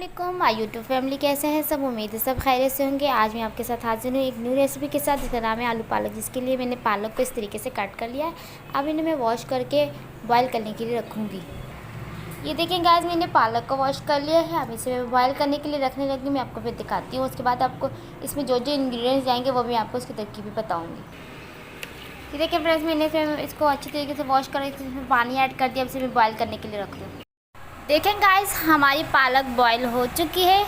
वालेकुम my YouTube family, कैसे हैं सब। उम्मीद है सब खैरियत से होंगे। आज मैं आपके साथ हाजिर हूँ एक न्यू रेसिपी के साथ, जिसका नाम है आलू पालक। जिसके लिए मैंने पालक को इस तरीके से कट कर लिया है। अब इन्हें मैं वॉश करके बॉयल करने के लिए रखूँगी। ये देखें गाइस, मैंने पालक को वॉश कर लिया है। अब इसे मैं बॉयल करने के लिए रखने लगी। मैं आपको फिर दिखाती हूँ। उसके बाद आपको इसमें जो जो इंग्रेडिएंट्स जाएंगे वो मैं आपको उसकी तरकीब भी बताऊँगी। ये देखिए फ्रेंड्स, मैंने फिर इसको अच्छी तरीके से वॉश कर इसमें पानी ऐड कर दिया। अब इसे मैं बॉयल करने के लिए रख दूँ। देखें गाइस, हमारी पालक बॉयल हो चुकी है।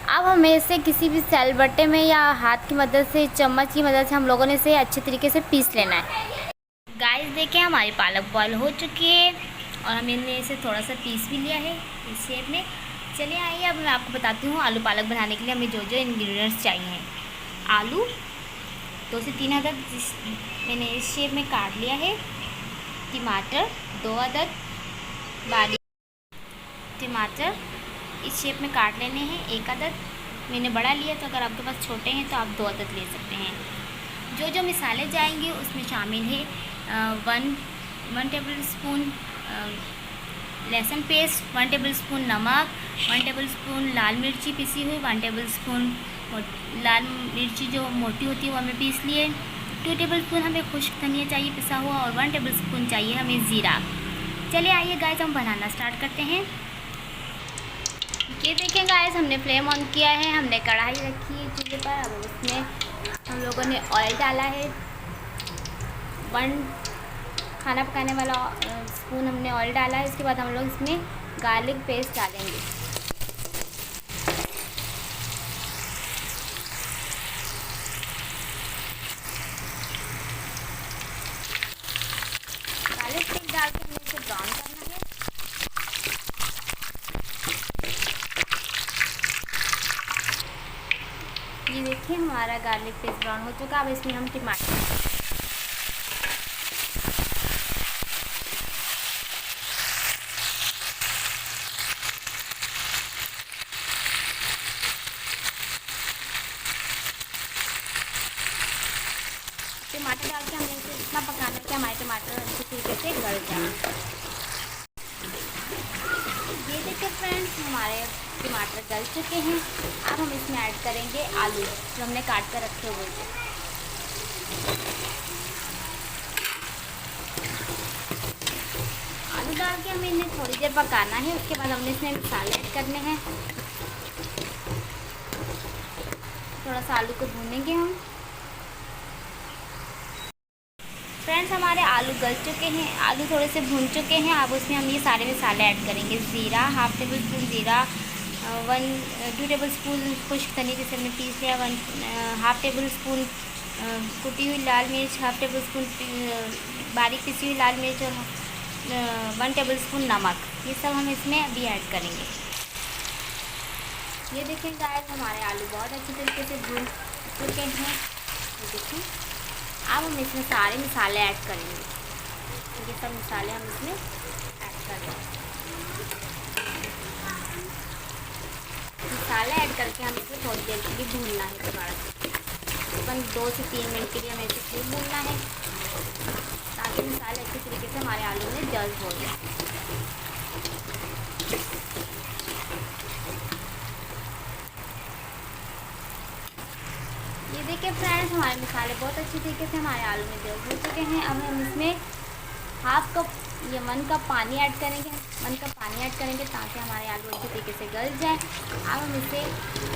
अब हमें इसे किसी भी सिलबट्टे में या हाथ की मदद से, चम्मच की मदद से हम लोगों ने इसे अच्छे तरीके से पीस लेना है। गाइस देखें, हमारी पालक बॉयल हो चुकी है और हमने इसे थोड़ा सा पीस भी लिया है इस शेप में। चलिए आइए, अब मैं आपको बताती हूँ आलू पालक बनाने के लिए हमें जो जो इंग्रेडिएंट्स चाहिए। आलू 2 से 3 अदद मैंने इस शेप में काट लिया है। टमाटर 2 अदद बारीक टमाटर इस शेप में काट लेने हैं। 1 अदद मैंने बड़ा लिया, तो अगर आपके पास छोटे हैं तो आप 2 अदद ले सकते हैं। जो जो मिसाले जाएंगे उसमें शामिल है 1 टेबल स्पून लहसुन पेस्ट, 1 टेबल स्पून नमक, 1 टेबल स्पून लाल मिर्ची पिसी हुई, 1 टेबल स्पून लाल मिर्ची जो मोटी होती है वो हमें पीस लिए, 2 टेबल स्पून हमें खुश्क धनिया चाहिए पिसा हुआ, और 1 टेबल स्पून चाहिए हमें ज़ीरा। चलिए आइए गाइस, हम बनाना स्टार्ट करते हैं। ये देखें गाइस, हमने फ्लेम ऑन किया है। हमने कढ़ाई रखी है चूल्हे पर। अब उसमें हम लोगों ने ऑयल डाला है। 1 खाना पकाने वाला स्पून हमने ऑयल डाला है। इसके बाद हम लोग इसमें गार्लिक पेस्ट डालेंगे। गार्लिक पेस्ट डाल के हमें इसे ब्राउन करना है। ये देखिए, हमारा गार्लिक पेस्ट ब्राउन हो चुका। अब इसमें हम टमाटर डाल के हमें इसे इतना पकाना है कि हमारे टमाटर अच्छी तरीके से गल जाए। ये देखिए फ्रेंड्स, हमारे टमाटर गल चुके हैं। अब हम इसमें ऐड करेंगे आलू जो हमने काट कर रखे हुए थे। आलू डाल के हमें इन्हें थोड़ी देर पकाना है। उसके बाद हमने इसमें मसाले ऐड करने हैं। थोड़ा सा आलू को भूनेंगे हम। फ्रेंड्स, हमारे आलू गल चुके हैं, आलू थोड़े से भून चुके हैं। अब उसमें हम ये सारे मसाले ऐड करेंगे। ज़ीरा 1/2 टेबल स्पून ज़ीरा, 2 टेबल स्पून खुश्क धनिया जिसे हमने पीस लिया, 1/2 टेबल स्पून कुटी हुई लाल मिर्च, 1/2 टेबल स्पून बारीक पिसी हुई लाल मिर्च, और 1 टेबल स्पून नमक। ये सब हम इसमें अभी ऐड करेंगे। ये देखें गाइस, हमारे आलू बहुत अच्छी तरीके से भून चुके हैं। ये देखें, अब हम इसमें सारे मसाले ऐड करेंगे। ये सब मसाले हम इसमें ऐड करेंगे। मसाले ऐड करके हम इसे थोड़ी देर के लिए भूनना है। दोबारा तकरीबन 2 से 3 मिनट के लिए हमें इसे खूब भूनना है, ताकि मसाले अच्छी तरीके से हमारे आलू में जल्द हो जाए। ये देखिए फ्रेंड्स, हमारे मसाले बहुत अच्छी तरीके से हमारे आलू में जल्द हो चुके हैं। अब हम इसमें 1/2 कप या 1 कप पानी ऐड करेंगे। 1 कप पानी ऐड करेंगे ताकि हमारे आलू अच्छी तरीके से गल जाए। अब हम इसे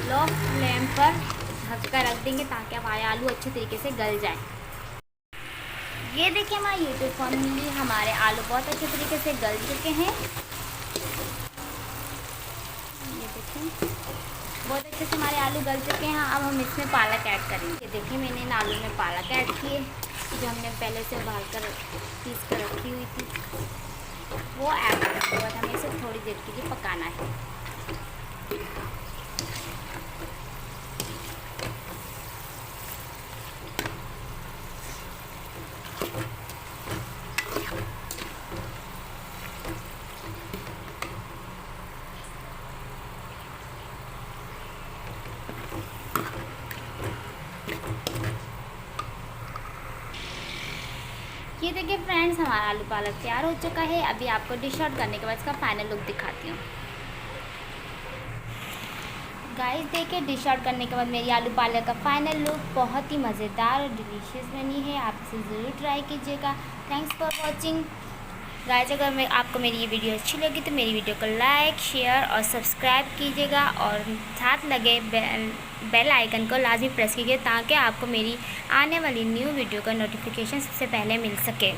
लो फ्लेम पर ढक कर रख देंगे ताकि हमारे आलू अच्छी तरीके से गल जाए। ये देखिए हमारे यूट्यूब फैमिली, हमारे आलू बहुत अच्छे तरीके से गल चुके हैं। ये देखिए, बहुत अच्छे से हमारे आलू गल चुके हैं। अब हम इसमें पालक ऐड करेंगे। देखिए, मैंने इन आलू में पालक ऐड की है, जो हमने पहले से उबाल कर पीस कर रखी हुई थी, वो ऐड करने के बाद हमें इसे थोड़ी देर के लिए पकाना है। ये देखिए फ्रेंड्स, हमारा आलू पालक तैयार हो चुका है। अभी आपको डिश आउट करने के बाद इसका फाइनल लुक दिखाती हूँ। गाइस देखिए, डिश आउट करने के बाद मेरी आलू पालक का फाइनल लुक बहुत ही मज़ेदार और डिलीशियस बनी है। आप इसे ज़रूर ट्राई कीजिएगा। Thanks for watching guys. अगर आपको मेरी ये वीडियो अच्छी लगी तो मेरी वीडियो को लाइक, शेयर और सब्सक्राइब कीजिएगा और साथ लगे बेल आइकन को लाजमी प्रेस कीजिए ताकि आपको मेरी आने वाली न्यू वीडियो का नोटिफिकेशन सबसे पहले मिल सके।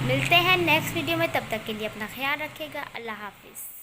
मिलते हैं नेक्स्ट वीडियो में, तब तक के लिए अपना ख्याल रखिएगा। अल्लाह हाफिज़।